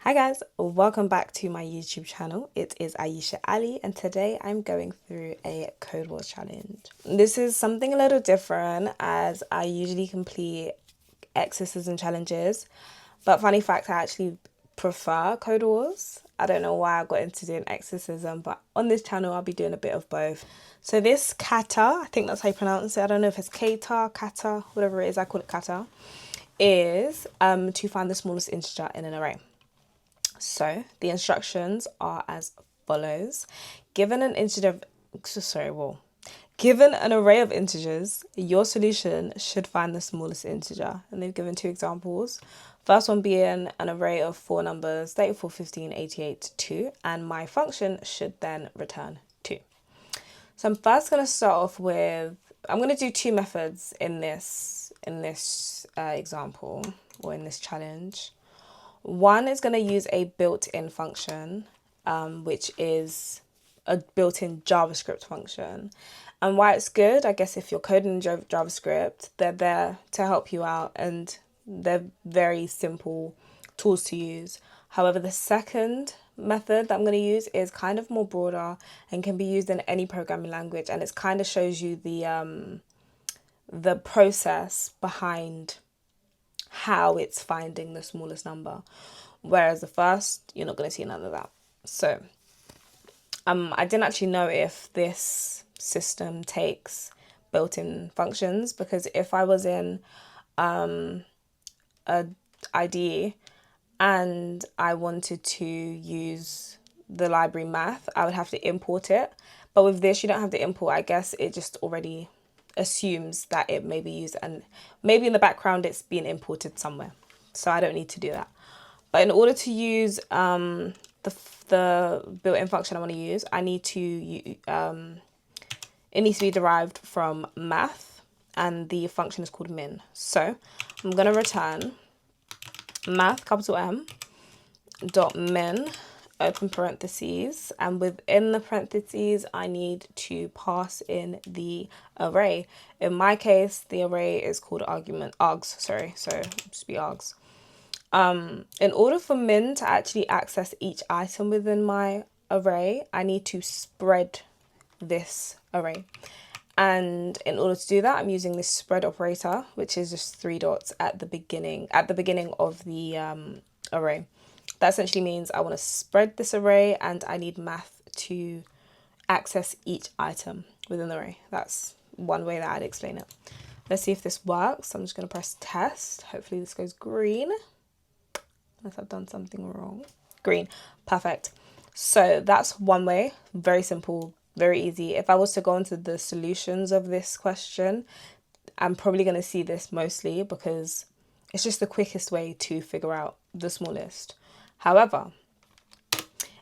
Hi guys, welcome back to my YouTube channel. It is Aisha Ali and today I'm going through a Codewars challenge. This is something a little different as I usually complete exercises and challenges, but funny fact, I actually prefer Codewars. I don't know why I got into doing exorcism, but on this channel I'll be doing a bit of both. So this kata, I think that's how you pronounce it. I don't know if it's kata, whatever it is, I call it kata, is to find the smallest integer in an array. So the instructions are as follows. Given an given an array of integers, your solution should find the smallest integer. And they've given two examples. First one being an array of four numbers, 34, 15, 88, 2, and my function should then return 2. So I'm first going to start off with, I'm going to do two methods in this example or in this challenge. One is going to use a built-in function, which is a built-in JavaScript function. And why it's good, I guess if you're coding in JavaScript, they're there to help you out and they're very simple tools to use. However, the second method that I'm going to use is kind of more broader and can be used in any programming language. And it kind of shows you the process behind how it's finding the smallest number, whereas the first you're not going to see none of that. So I didn't actually know if this system takes built-in functions, because if I was in a IDE and I wanted to use the library math, I would have to import it, but with this you don't have to import. I guess it just already assumes that it may be used, and maybe in the background it's being imported somewhere, so I don't need to do that. But in order to use the built-in function I want to use, I need to it needs to be derived from math, and the function is called min. So I'm going to return math, capital M, dot min, open parentheses, and within the parentheses I need to pass in the array. In my case the array is called args, so just be args. In order for min to actually access each item within my array, I need to spread this array, and in order to do that I'm using this spread operator, which is just 3 dots at the beginning of the array. That essentially means I want to spread this array and I need math to access each item within the array. That's one way that I'd explain it. Let's see if this works. I'm just going to press test. Hopefully this goes green, unless I've done something wrong. Green. Perfect. So that's one way. Very simple, very easy. If I was to go into the solutions of this question, I'm probably going to see this mostly because it's just the quickest way to figure out the smallest. However,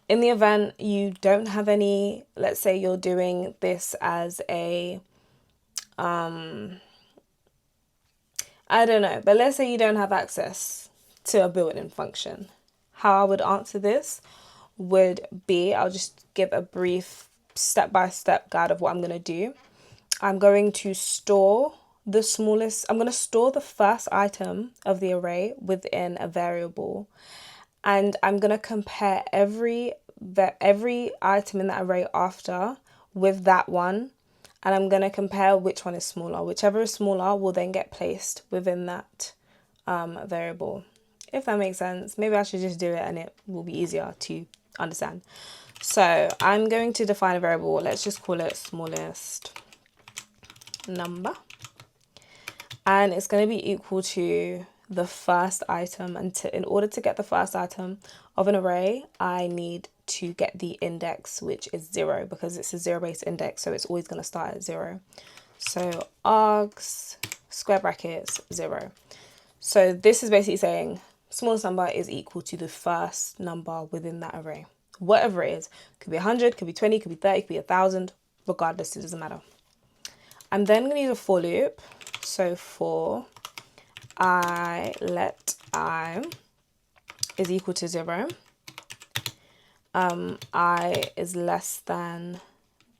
in the event you don't have any, let's say you're doing this as a, I don't know, but let's say you don't have access to a built-in function. How I would answer this would be, I'll just give a brief step-by-step guide of what I'm going to do. I'm going to store the first item of the array within a variable. And I'm going to compare every item in that array after with that one. And I'm going to compare which one is smaller. Whichever is smaller will then get placed within that variable. If that makes sense. Maybe I should just do it and it will be easier to understand. So I'm going to define a variable. Let's just call it smallest number. And it's going to be equal to the first item, and in order to get the first item of an array I need to get the index, which is 0, because it's a 0-based index, so it's always going to start at 0. So args square brackets 0. So this is basically saying smallest number is equal to the first number within that array, whatever it is. Could be 100, could be 20, could be 30, could be 1,000, regardless, it doesn't matter. I'm then going to use a for loop. So for I let I is equal to 0, I is less than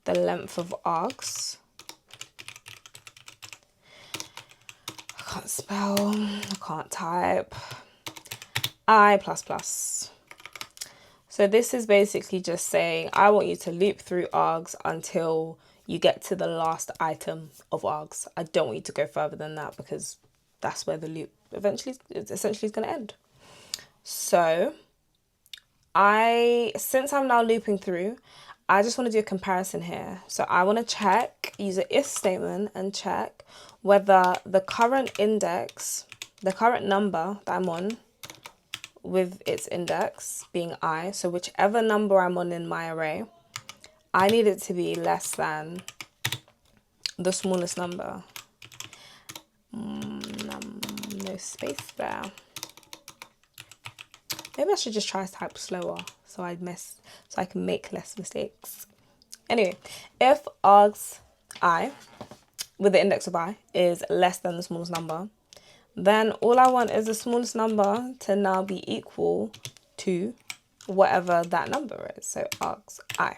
the length of args. I can't spell, I can't type. I plus plus So this is basically just saying, I want you to loop through args until you get to the last item of args. I don't want you to go further than that because that's where the loop essentially is going to end. So since I'm now looping through, I just want to do a comparison here. So I want to check, use an if statement and check whether the current index, the current number that I'm on with its index being I, so whichever number I'm on in my array, I need it to be less than the smallest number. No space there. Maybe I should just try to type slower so I can make less mistakes. Anyway, if args I with the index of I is less than the smallest number, then all I want is the smallest number to now be equal to whatever that number is. So args I.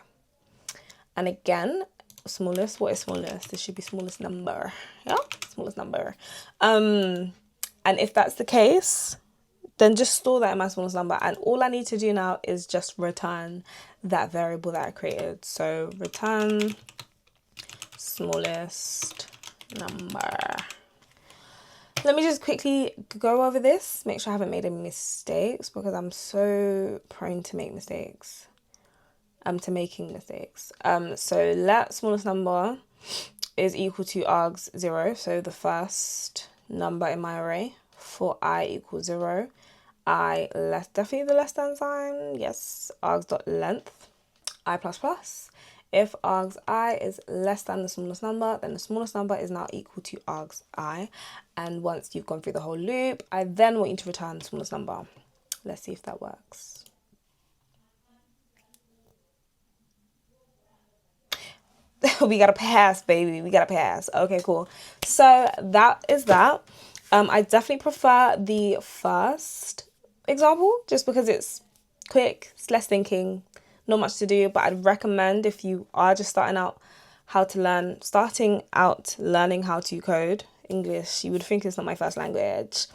And again, smallest, what is smallest? This should be smallest number. Yeah, smallest number. And if that's the case, then just store that in my smallest number. And all I need to do now is just return that variable that I created. So return smallest number. Let me just quickly go over this, make sure I haven't made any mistakes because I'm so prone to make mistakes. To making mistakes. So let smallest number is equal to args 0, so the first number in my array. For I equals 0, I definitely the less than sign, yes, args.length, I plus plus. If args I is less than the smallest number, then the smallest number is now equal to args I. And once you've gone through the whole loop, I then want you to return the smallest number. Let's see if that works. We got to pass, baby. We got to pass. Okay, cool. So that is that. I definitely prefer the first example just because it's quick, it's less thinking, not much to do. But I'd recommend if you are just starting out learning how to code English, you would think it's not my first language.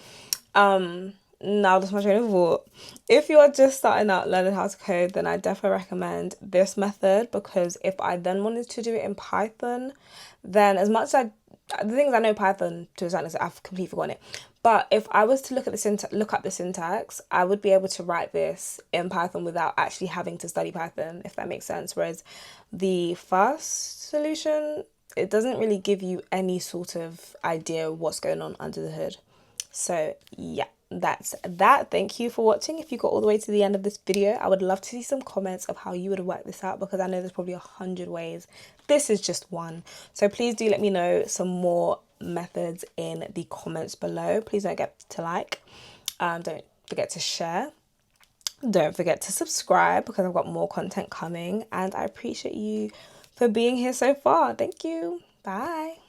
Now that's my train of thought. If you are just starting out learning how to code, then I definitely recommend this method because if I then wanted to do it in Python, then as much as the things I know Python to a certain extent, I've completely forgotten it. But if I was to look up the syntax, I would be able to write this in Python without actually having to study Python, if that makes sense. Whereas the first solution, it doesn't really give you any sort of idea of what's going on under the hood. So yeah, that's that. Thank you for watching. If you got all the way to the end of this video, I would love to see some comments of how you would work this out because I know there's probably 100 ways. This is just one. So please do let me know some more methods in the comments below. Please don't forget to like. Don't forget to share. Don't forget to subscribe because I've got more content coming. And I appreciate you for being here so far. Thank you. Bye.